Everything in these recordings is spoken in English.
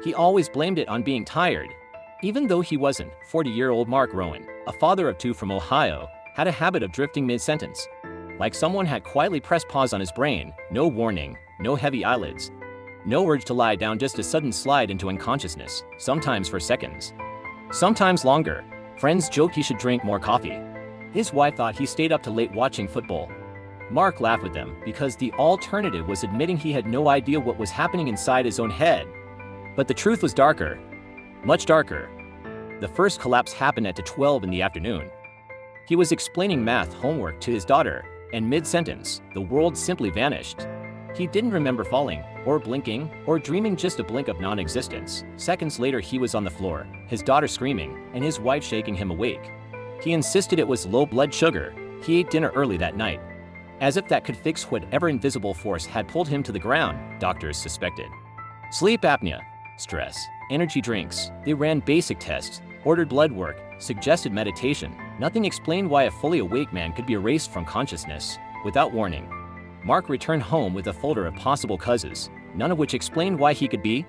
He always blamed it on being tired. Even though he wasn't, 40-year-old Mark Rowan, a father of two from Ohio, had a habit of drifting mid-sentence. Like someone had quietly pressed pause on his brain, no warning, no heavy eyelids. No urge to lie down, just a sudden slide into unconsciousness, sometimes for seconds. Sometimes longer. Friends joked he should drink more coffee. His wife thought he stayed up too late watching football. Mark laughed with them because the alternative was admitting he had no idea what was happening inside his own head. But the truth was darker. Much darker. The first collapse happened at 12 in the afternoon. He was explaining math homework to his daughter, and mid-sentence, the world simply vanished. He didn't remember falling, or blinking, or dreaming, just a blink of non-existence. Seconds later he was on the floor, his daughter screaming, and his wife shaking him awake. He insisted it was low blood sugar. He ate dinner early that night. As if that could fix whatever invisible force had pulled him to the ground, doctors suspected. Sleep apnea, stress, energy drinks. They ran basic tests, ordered blood work, suggested meditation. Nothing explained why a fully awake man could be erased from consciousness without warning. Mark returned home with a folder of possible causes, none of which explained why he could be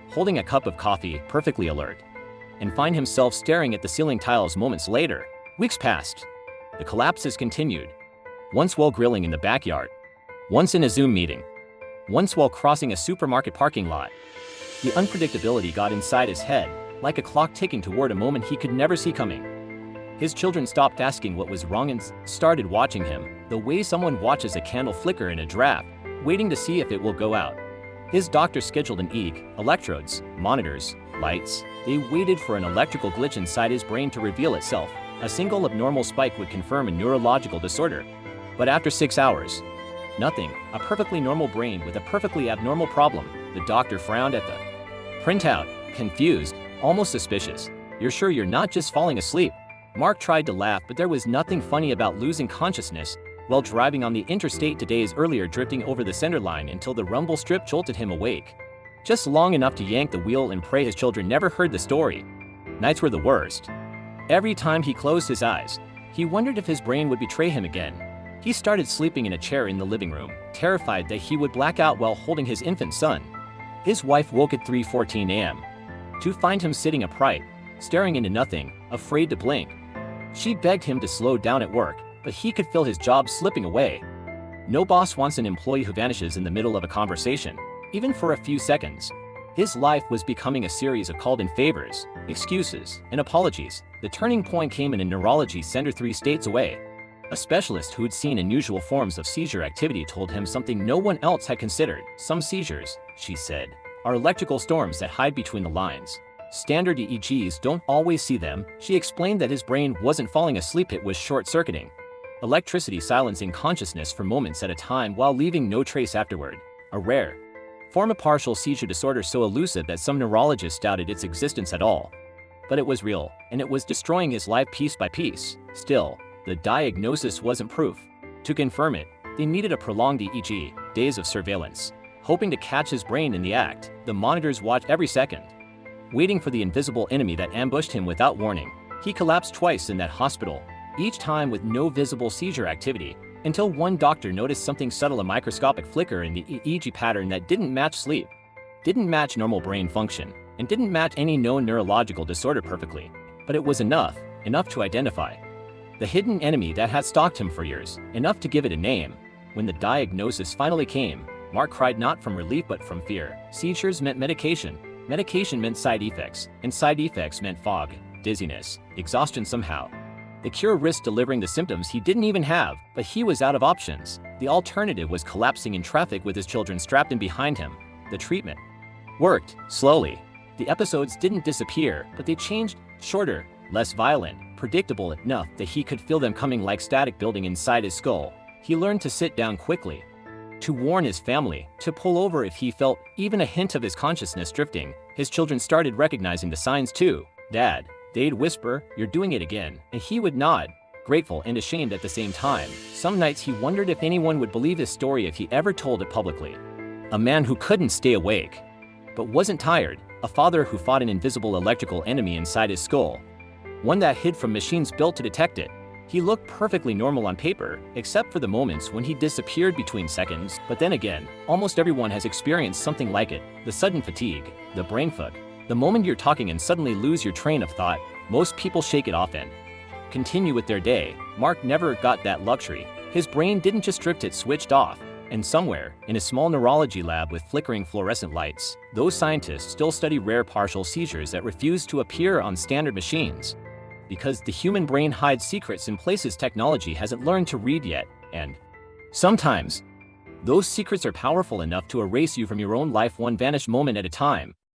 holding a cup of coffee, perfectly alert, and find himself staring at the ceiling tiles moments later. Weeks passed. The collapses continued. Once while grilling in the backyard, once in a Zoom meeting, once while crossing a supermarket parking lot. The unpredictability got inside his head, like a clock ticking toward a moment he could never see coming. His children stopped asking what was wrong and started watching him, the way someone watches a candle flicker in a draft, waiting to see if it will go out. His doctor scheduled an EEG, electrodes, monitors, lights. They waited for an electrical glitch inside his brain to reveal itself. A single abnormal spike would confirm a neurological disorder. But after 6 hours, nothing. A perfectly normal brain with a perfectly abnormal problem. The doctor frowned at the printout, confused, almost suspicious. "You're sure you're not just falling asleep?" Mark tried to laugh, but there was nothing funny about losing consciousness while driving on the interstate days earlier, drifting over the center line until the rumble strip jolted him awake. Just long enough to yank the wheel and pray his children never heard the story. Nights were the worst. Every time he closed his eyes, he wondered if his brain would betray him again. He started sleeping in a chair in the living room, terrified that he would black out while holding his infant son. His wife woke at 3:14 a.m. to find him sitting upright, staring into nothing, afraid to blink. She begged him to slow down at work, but he could feel his job slipping away. No boss wants an employee who vanishes in the middle of a conversation, even for a few seconds. His life was becoming a series of called-in favors, excuses, and apologies. The turning point came in a neurology center 3 states away. A specialist who'd seen unusual forms of seizure activity told him something no one else had considered. "Some seizures," she said, "are electrical storms that hide between the lines. Standard EEGs don't always see them." She explained that his brain wasn't falling asleep, it was short-circuiting. Electricity silencing consciousness for moments at a time while leaving no trace afterward. A rare form of partial seizure disorder so elusive that some neurologists doubted its existence at all. But it was real, and it was destroying his life piece by piece. Still, the diagnosis wasn't proof. To confirm it, they needed a prolonged EEG, days of surveillance. Hoping to catch his brain in the act, the monitors watched every second, waiting for the invisible enemy that ambushed him without warning. He collapsed twice in that hospital, each time with no visible seizure activity, until one doctor noticed something subtle, a microscopic flicker in the EEG pattern that didn't match sleep, didn't match normal brain function, and didn't match any known neurological disorder perfectly. But it was enough to identify the hidden enemy that had stalked him for years, enough to give it a name. When the diagnosis finally came, Mark cried, not from relief but from fear. Seizures meant medication. Medication meant side effects, and side effects meant fog, dizziness, exhaustion somehow. The cure risked delivering the symptoms he didn't even have, but he was out of options. The alternative was collapsing in traffic with his children strapped in behind him. The treatment worked, slowly. The episodes didn't disappear, but they changed, shorter, less violent, predictable enough that he could feel them coming like static building inside his skull. He learned to sit down quickly, to warn his family, to pull over if he felt even a hint of his consciousness drifting. His children started recognizing the signs too. "Dad," they'd whisper, "you're doing it again." And he would nod, grateful and ashamed at the same time. Some nights he wondered if anyone would believe his story if he ever told it publicly. A man who couldn't stay awake, but wasn't tired. A father who fought an invisible electrical enemy inside his skull, one that hid from machines built to detect it. He looked perfectly normal on paper, except for the moments when he disappeared between seconds. But then again, almost everyone has experienced something like it: the sudden fatigue, the brain fog. The moment you're talking and suddenly lose your train of thought. Most people shake it off and continue with their day. Mark never got that luxury. His brain didn't just drift, it switched off. And somewhere, in a small neurology lab with flickering fluorescent lights, those scientists still study rare partial seizures that refuse to appear on standard machines. Because the human brain hides secrets in places technology hasn't learned to read yet, and sometimes, those secrets are powerful enough to erase you from your own life one vanished moment at a time.